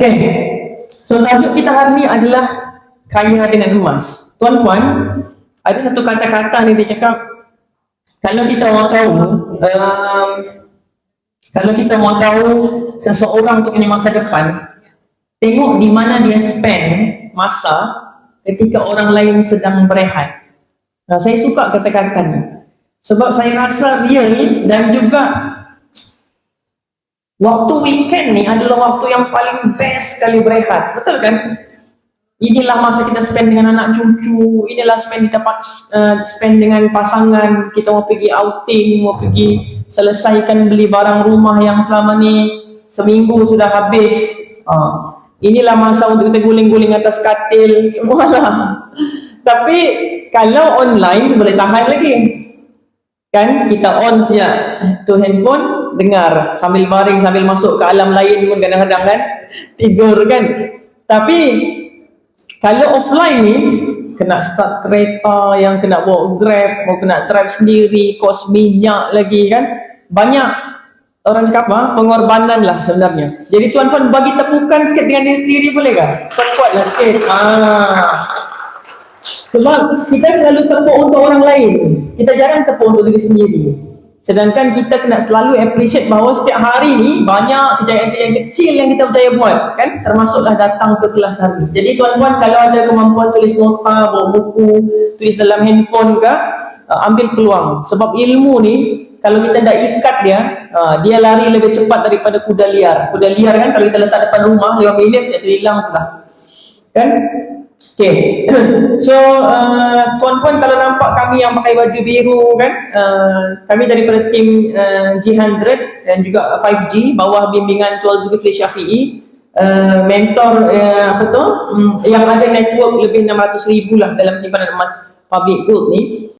Okay. So tajuk kita hari ni adalah kaya dengan emas. Tuan-puan, ada satu kata-kata ni dia cakap, kalau kita mau tahu seseorang tu punya masa depan, tengok di mana dia spend masa ketika orang lain sedang berehat. Saya suka kata-kata ni sebab saya rasa real dan juga waktu weekend ni adalah waktu yang paling best sekali berehat. Betul kan? Inilah masa kita spend dengan anak cucu, inilah spend dengan pasangan, kita mau pergi outing, mau pergi selesaikan beli barang rumah yang selama ni seminggu sudah habis. Inilah masa untuk kita guling-guling atas katil, semualah. Tapi kalau online boleh tahan lagi. Kan kita on saja tu handphone, dengar sambil baring, sambil masuk ke alam lain pun kadang-kadang kan tidur kan. Tapi kalau offline ni kena start kereta, yang kena bawa Grab, mau kena drive sendiri, kos minyak lagi kan. Banyak orang cakap pengorbanan lah sebenarnya. Jadi tuan-tuan bagi tepukan sikit dengan diri sendiri boleh tak? Kuat-kuatlah sikit. Sebab kita selalu tepuk untuk orang lain, kita jarang tepuk untuk diri sendiri. Sedangkan kita kena selalu appreciate bahawa setiap hari ni banyak kejayaan-kejayaan kecil yang kita berjaya buat kan, termasuklah datang ke kelas hari. Jadi tuan-tuan kalau ada kemampuan tulis nota, bawa buku, tulis dalam handphone ke, ambil peluang. Sebab ilmu ni kalau kita dah ikat dia lari lebih cepat daripada kuda liar. Kuda liar kan kalau kita letak depan rumah 5 minit dia hilang sudah. Kan? Okay. So tuan-tuan kalau nampak kami yang pakai baju biru kan, kami daripada tim G100 dan juga 5G bawah bimbingan Tuan Zulkifli Syafi'i, mentor yang ada network lebih 600,000 lah dalam simpanan emas public gold ni.